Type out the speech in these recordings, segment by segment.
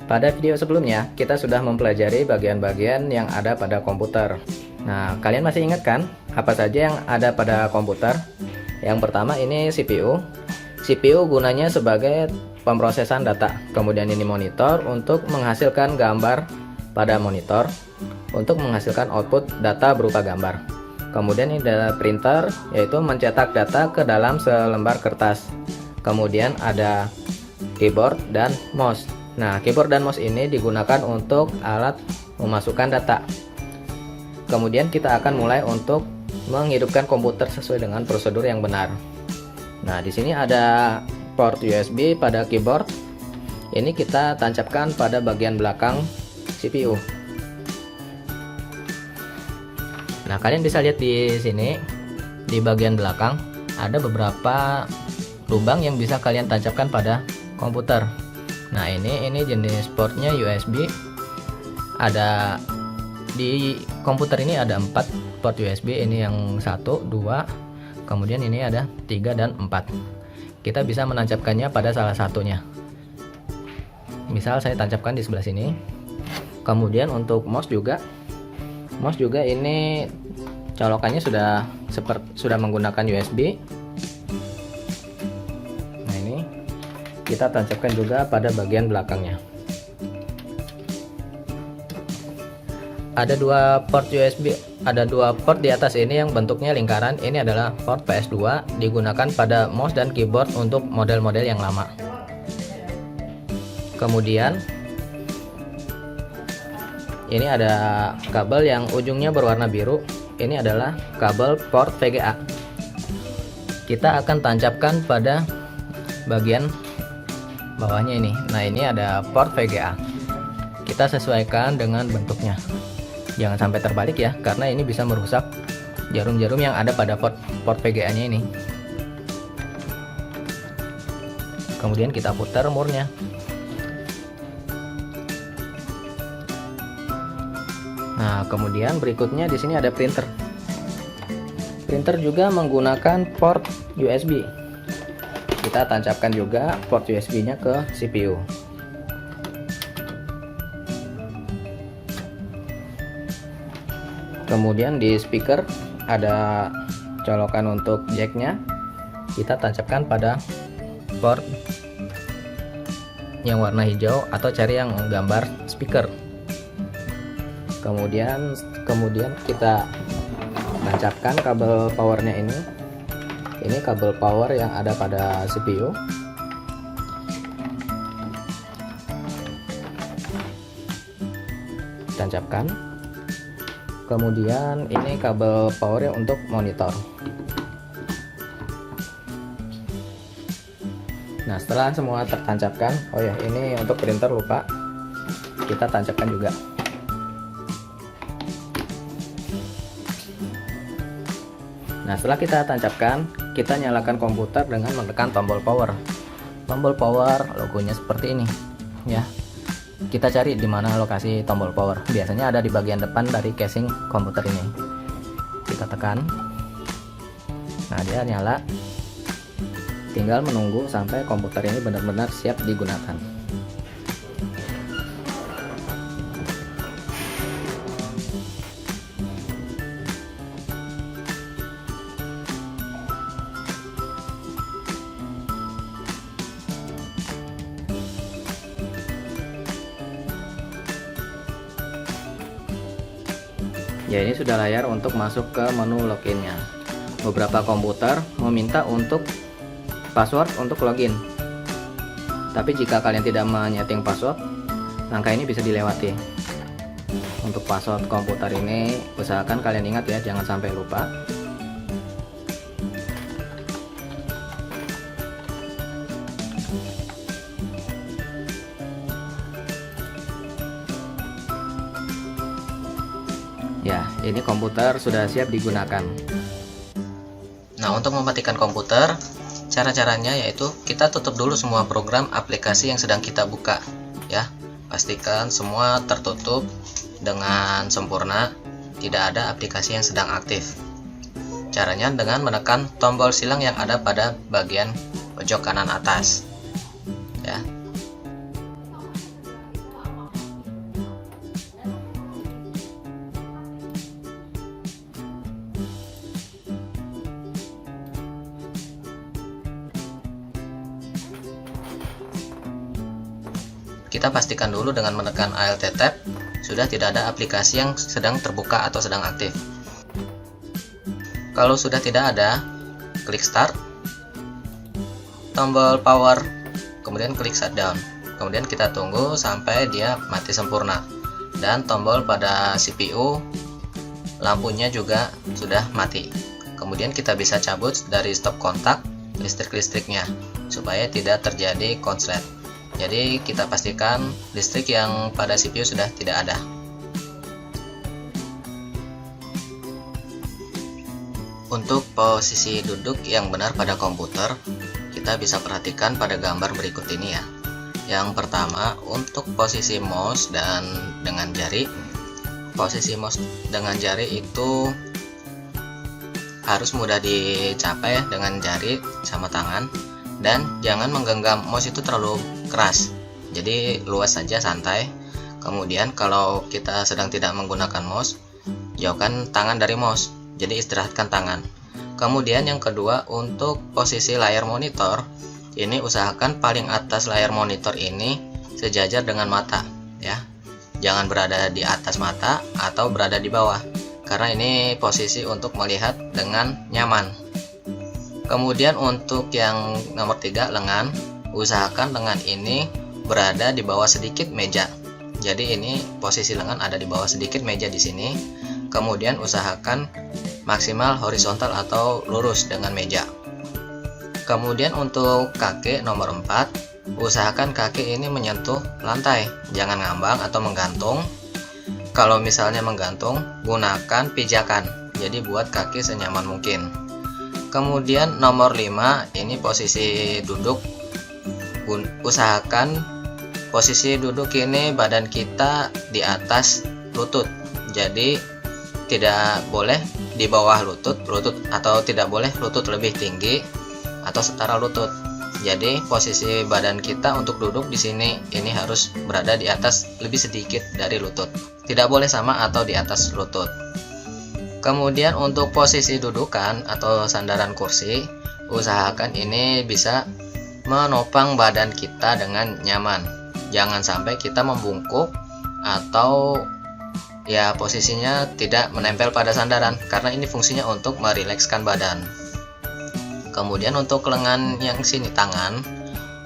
Pada video sebelumnya, kita sudah mempelajari bagian-bagian yang ada pada komputer. Nah, kalian masih ingat kan apa saja yang ada pada komputer? Yang pertama ini CPU. CPU gunanya sebagai pemrosesan data. Kemudian ini monitor untuk menghasilkan gambar pada monitor, untuk menghasilkan output data berupa gambar. Kemudian ini ada printer, yaitu mencetak data ke dalam selembar kertas. Kemudian ada keyboard dan mouse. Nah, keyboard dan mouse ini digunakan untuk alat memasukkan data. Kemudian kita akan mulai untuk menghidupkan komputer sesuai dengan prosedur yang benar. Nah, di sini ada port USB pada keyboard. Ini kita tancapkan pada bagian belakang CPU. Nah, kalian bisa lihat di sini di bagian belakang ada beberapa lubang yang bisa kalian tancapkan pada komputer. Nah, ini jenis portnya USB. Ada di komputer ini ada 4 port USB. Ini yang 1, 2, kemudian ini ada 3 dan 4. Kita bisa menancapkannya pada salah satunya. Misal saya tancapkan di sebelah sini. Kemudian untuk mouse juga ini colokannya sudah menggunakan USB. Nah, ini kita tancapkan juga pada bagian belakangnya. Ada 2 port USB, ada 2 port di atas ini yang bentuknya lingkaran. Ini adalah port PS2, digunakan pada mouse dan keyboard untuk model-model yang lama. Kemudian ini ada kabel yang ujungnya berwarna biru. Ini adalah kabel port VGA. Kita akan tancapkan pada bagian bawahnya ini. Nah, ini ada port VGA. Kita sesuaikan dengan bentuknya. Jangan sampai terbalik ya, karena ini bisa merusak jarum-jarum yang ada pada port VGA-nya ini. Kemudian kita putar murnya. Nah, kemudian berikutnya di sini ada printer. Printer juga menggunakan port USB. Kita tancapkan juga port USB-nya ke CPU. Kemudian di speaker ada colokan untuk jack-nya. Kita tancapkan pada port yang warna hijau atau cari yang gambar speaker. Kemudian kita tancapkan kabel powernya ini. Ini kabel power yang ada pada CPU. Tancapkan. Kemudian ini kabel power yang untuk monitor. Nah, setelah semua tertancapkan, oh ya, ini untuk printer lupa kita tancapkan juga. Nah, setelah kita tancapkan, kita nyalakan komputer dengan menekan tombol power. Tombol power logonya seperti ini, ya. Kita cari di mana lokasi tombol power. Biasanya ada di bagian depan dari casing komputer ini. Kita tekan. Nah, dia nyala. Tinggal menunggu sampai komputer ini benar-benar siap digunakan. Ya, ini sudah layar untuk masuk ke menu loginnya. Beberapa komputer meminta untuk password untuk login. Tapi jika kalian tidak menyeting password, langkah ini bisa dilewati. Untuk password komputer ini, usahakan kalian ingat ya, jangan sampai lupa. Ya, ini komputer sudah siap digunakan. Nah, untuk mematikan komputer, cara-caranya yaitu kita tutup dulu semua program aplikasi yang sedang kita buka, ya. Pastikan semua tertutup dengan sempurna, tidak ada aplikasi yang sedang aktif. Caranya dengan menekan tombol silang yang ada pada bagian pojok kanan atas, ya. kita pastikan dulu dengan menekan Alt Tab sudah tidak ada aplikasi yang sedang terbuka atau sedang aktif. Kalau sudah tidak ada, klik Start, tombol Power, kemudian klik Shutdown. Kemudian kita tunggu sampai dia mati sempurna. Dan tombol pada CPU, lampunya juga sudah mati. Kemudian kita bisa cabut dari stop kontak listrik-listriknya supaya tidak terjadi konslet. Jadi kita pastikan listrik yang pada CPU sudah tidak ada. Untuk posisi duduk yang benar pada komputer, kita bisa perhatikan pada gambar berikut ini ya. Yang pertama, untuk posisi mouse dan dengan jari. Posisi mouse dengan jari itu harus mudah dicapai dengan jari sama tangan, dan jangan menggenggam mouse itu terlalu keras, jadi luas saja, santai. Kemudian kalau kita sedang tidak menggunakan mouse, jauhkan tangan dari mouse, jadi istirahatkan tangan. Kemudian yang kedua, untuk posisi layar monitor, ini usahakan paling atas layar monitor ini sejajar dengan mata ya, jangan berada di atas mata atau berada di bawah, karena ini posisi untuk melihat dengan nyaman. Kemudian untuk yang nomor 3, lengan, usahakan lengan ini berada di bawah sedikit meja. Jadi ini posisi lengan ada di bawah sedikit meja di sini. Kemudian usahakan maksimal horizontal atau lurus dengan meja. Kemudian untuk kaki nomor 4, usahakan kaki ini menyentuh lantai, jangan ngambang atau menggantung. Kalau misalnya menggantung, gunakan pijakan. Jadi buat kaki senyaman mungkin. Kemudian nomor 5, ini posisi duduk. Usahakan posisi duduk ini badan kita di atas lutut. Jadi tidak boleh di bawah lutut atau tidak boleh lutut lebih tinggi atau setara lutut. Jadi posisi badan kita untuk duduk di sini ini harus berada di atas lebih sedikit dari lutut. Tidak boleh sama atau di atas lutut. Kemudian untuk posisi dudukan atau sandaran kursi, usahakan ini bisa menopang badan kita dengan nyaman. Jangan sampai kita membungkuk atau ya posisinya tidak menempel pada sandaran, karena ini fungsinya untuk merilekskan badan. Kemudian untuk lengan yang sini tangan,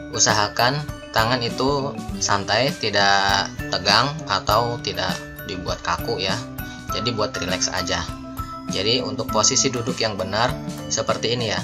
usahakan tangan itu santai, tidak tegang atau tidak dibuat kaku ya. Jadi buat rileks aja. Jadi untuk posisi duduk yang benar seperti ini ya.